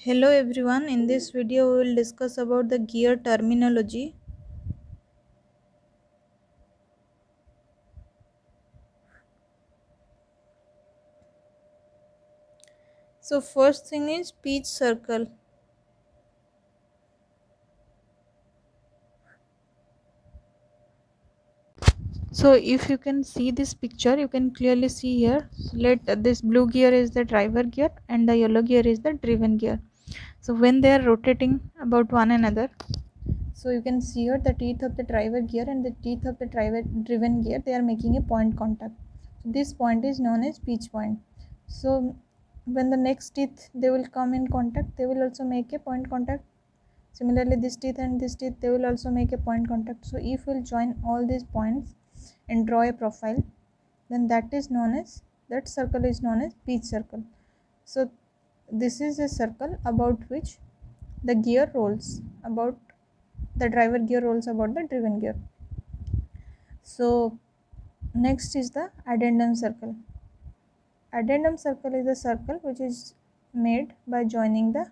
Hello everyone, in this video we will discuss about the gear terminology. So first thing is pitch circle. So if you can see this picture, you can clearly see here, let this blue gear is the driver gear and the yellow gear is the driven gear. So when they are rotating about one another, so you can see here the teeth of the driver gear and the teeth of the driver driven gear, they are making a point contact. So this point is known as pitch point. So when the next teeth they will come in contact, they will also make a point contact. Similarly, this teeth and this teeth, they will also make a point contact. So if we'll join all these points and draw a profile, then that circle is known as pitch circle. So this is a circle about which the gear rolls, about the driver gear rolls about the driven gear. So next is the addendum circle. Addendum circle is a circle which is made by joining the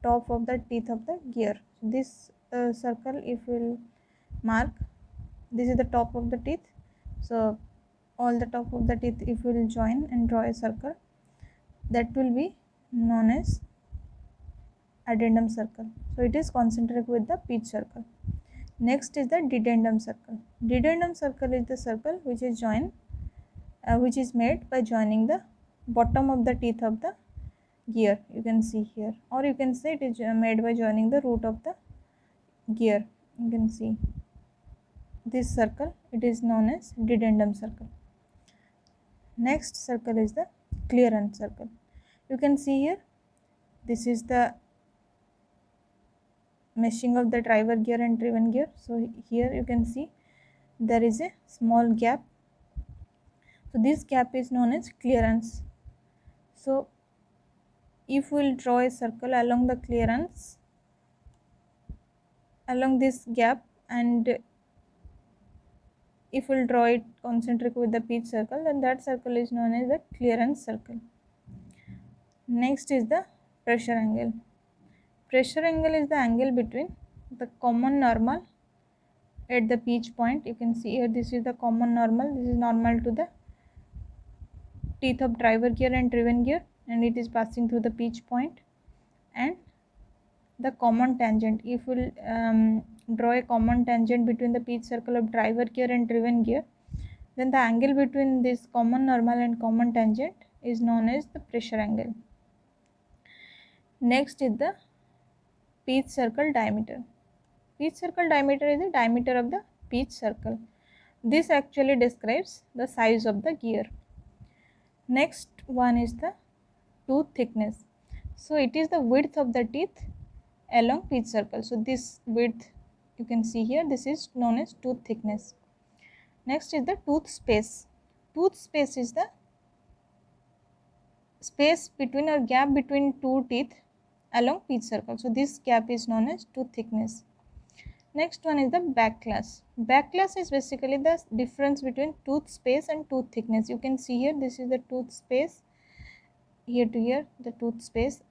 top of the teeth of the gear. This circle, if we'll mark, this is the top of the teeth. So all the top of the teeth, if we'll join and draw a circle, that will be known as addendum circle. So it is concentric with the pitch circle. Next is the dedendum circle. Dedendum circle is the circle which is made by joining the bottom of the teeth of the gear. You can see here, or you can say it is made by joining the root of the gear. You can see this circle. It is known as dedendum circle. Next circle is the clearance circle. You can see here, this is the meshing of the driver gear and driven gear. So here you can see there is a small gap. So this gap is known as clearance. So if we will draw a circle along the clearance, along this gap, and if we will draw it concentric with the pitch circle, then that circle is known as the clearance circle. Next is the pressure angle. Pressure angle is the angle between the common normal at the pitch point. You can see here, this is the common normal. This is normal to the teeth of driver gear and driven gear, and it is passing through the pitch point. And the common tangent, if we will draw a common tangent between the pitch circle of driver gear and driven gear, then the angle between this common normal and common tangent is known as the pressure angle. Next is the pitch circle diameter. Pitch circle diameter is the diameter of the pitch circle. This actually describes the size of the gear. Next one is the tooth thickness. So it is the width of the teeth along pitch circle. So this width you can see here, this is known as tooth thickness. Next is the tooth space. Tooth space is the space between or gap between two teeth along pitch circle. So this gap is known as tooth thickness. Next one is the backlash. Backlash is basically the difference between tooth space and tooth thickness. You can see here, this is the tooth space, here to here the tooth space,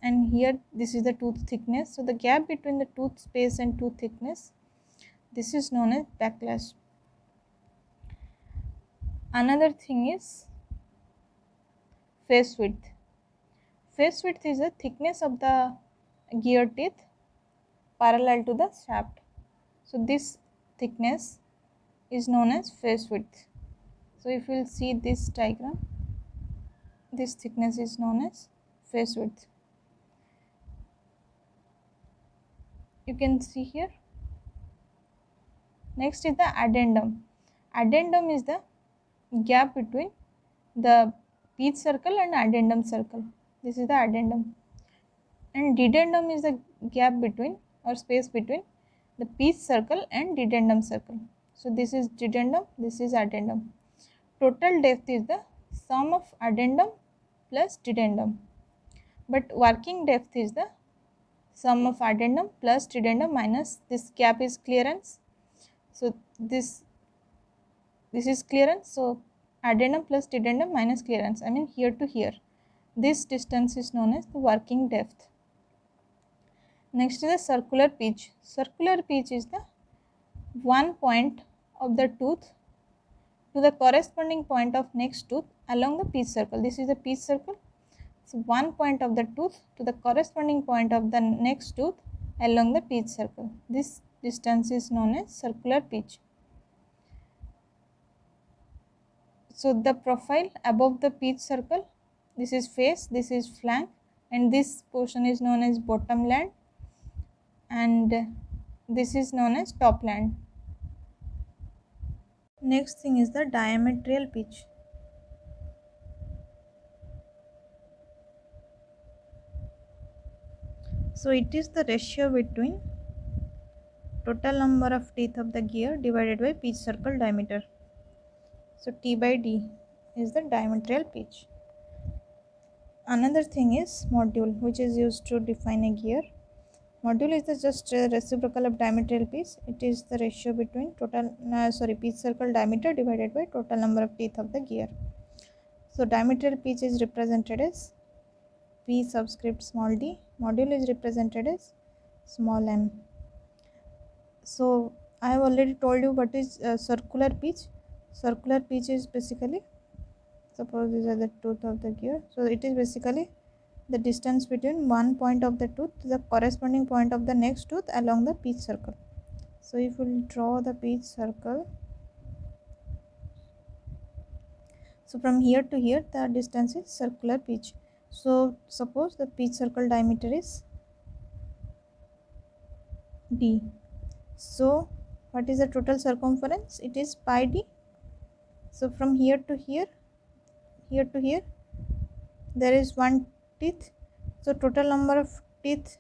and here this is the tooth thickness. So the gap between the tooth space and tooth thickness, this is known as backlash. Another thing is face width. Face width is the thickness of the gear teeth parallel to the shaft. So this thickness is known as face width. So if you will see this diagram, this thickness is known as face width. You can see here. Next is the addendum. Addendum is the gap between the pitch circle and addendum circle. This is the addendum. And dedendum is the gap between or space between the pitch circle and dedendum circle. So this is dedendum, this is addendum. Total depth is the sum of addendum plus dedendum. But working depth is the sum of addendum plus dedendum minus this gap is clearance. So this is clearance. So addendum plus dedendum minus clearance, I mean here to here. This distance is known as the working depth. Next is the circular pitch. Circular pitch is the one point of the tooth to the corresponding point of next tooth along the pitch circle. This is the pitch circle. So one point of the tooth to the corresponding point of the next tooth along the pitch circle. This distance is known as circular pitch. So the profile above the pitch circle, this is face, this is flank, and this portion is known as bottom land, and this is known as top land. Next thing is the diametral pitch. So it is the ratio between total number of teeth of the gear divided by pitch circle diameter. So T by D is the diametral pitch. Another thing is module, which is used to define a gear. Module is the just reciprocal of diametral pitch. It is the ratio between pitch circle diameter divided by total number of teeth of the gear. So diametral pitch is represented as P subscript small d. Module is represented as small m. So I have already told you what is circular pitch. Circular pitch is basically, suppose these are the tooth of the gear. So it is basically the distance between one point of the tooth to the corresponding point of the next tooth along the pitch circle. So if we will draw the pitch circle, so from here to here the distance is circular pitch. So suppose the pitch circle diameter is d. So what is the total circumference? It is pi d. So from here to here to here there is one teeth. So total number of teeth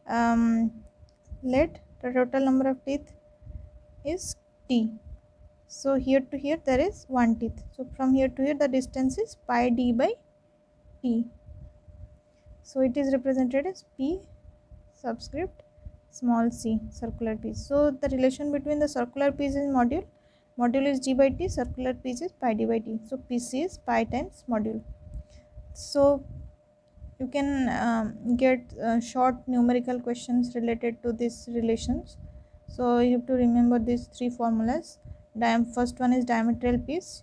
the total number of teeth is t. So here to here there is one teeth. So from here to here the distance is pi d by t. So it is represented as P subscript small c, circular pitch. So the relation between the circular pitch and module is d by t, circular pitch is pi d by t. So PC is pi times module. So you can get short numerical questions related to these relations. So you have to remember these three formulas. First one is diametral pitch.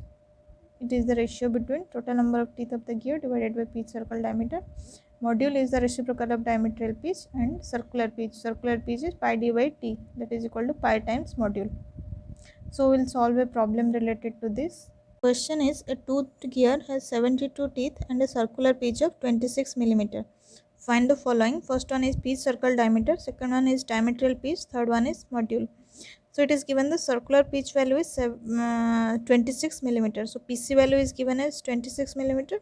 It is the ratio between total number of teeth of the gear divided by pitch circle diameter. Module is the reciprocal of diametral pitch, and circular pitch. Circular pitch is pi d by t, that is equal to pi times module. So we will solve a problem related to this. Question is, a toothed gear has 72 teeth and a circular pitch of 26 mm. Find the following. First one is pitch circle diameter, second one is diametral pitch, third one is module. So it is given the circular pitch value is 26 mm. So PC value is given as 26 mm,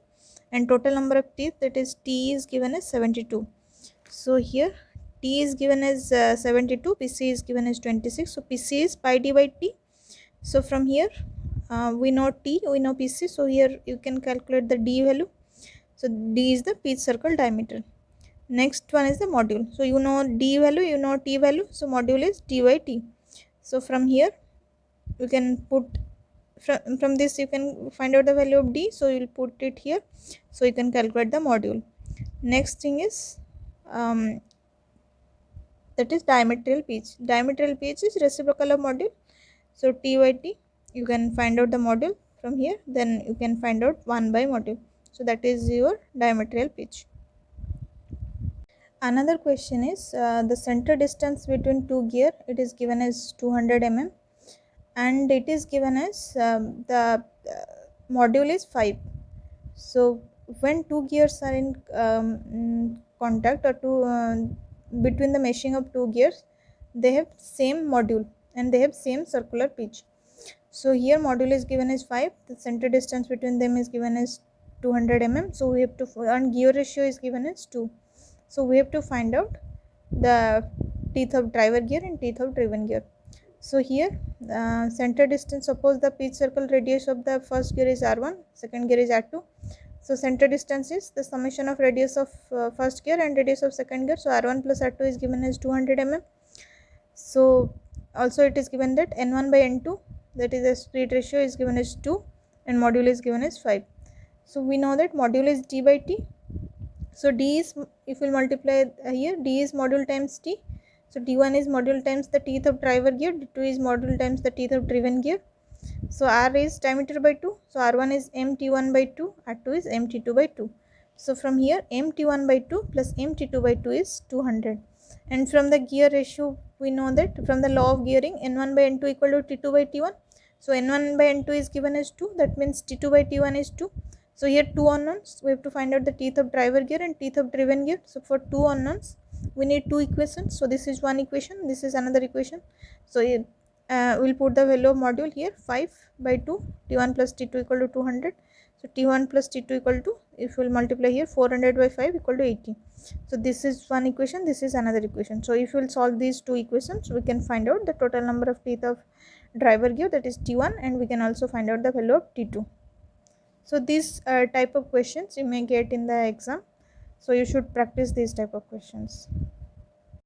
and total number of teeth, that is T, is given as 72. So here T is given as 72, PC is given as 26. So PC is pi d by t. So from here we know T, we know PC. So here you can calculate the D value. So D is the pitch circle diameter. Next one is the module. So you know D value, you know T value. So module is D by T. So from here you can put from this you can find out the value of D. So you will put it here. So you can calculate the module. Next thing is that is diametral pitch. Diametral pitch is reciprocal of module. So T by T, you can find out the module from here. Then you can find out 1 by module. So that is your diametral pitch. Another question is the center distance between two gear. It is given as 200 mm, and it is given as the module is 5. So when two gears are in contact, or between the meshing of two gears, they have same module and they have same circular pitch. So here module is given as 5, the center distance between them is given as 200 mm. So we have to, and gear ratio is given as 2. So we have to find out the teeth of driver gear and teeth of driven gear. So here center distance, suppose the pitch circle radius of the first gear is R1, second gear is R2. So center distance is the summation of radius of first gear and radius of second gear. So R1 plus R2 is given as 200 mm. So also it is given that N1 by N2, that is the split ratio, is given as 2 and module is given as 5. So we know that module is D by T So d is, if we'll multiply here, d is module times t. So d1 is module times the teeth of driver gear, d2 is module times the teeth of driven gear. So r is diameter by 2, so r1 is mt1 by 2, r2 is mt2 by 2. So from here mt1 by 2 plus mt2 by 2 is 200. And from the gear ratio we know that from the law of gearing, n1 by n2 equal to t2 by t1. So n1 by n2 is given as 2, that means t2 by t1 is 2. So here two unknowns, we have to find out the teeth of driver gear and teeth of driven gear. So for two unknowns we need two equations. So this is one equation, this is another equation. So we'll put the value of module here, 5 by 2, t1 plus t2 equal to 200. So t1 plus t2 equal to, if we'll multiply here, 400 by 5 equal to 80. So this is one equation, this is another equation. So if we'll solve these two equations, we can find out the total number of teeth of driver gear, that is t1, and we can also find out the value of t2. So these type of questions you may get in the exam, so you should practice these type of questions.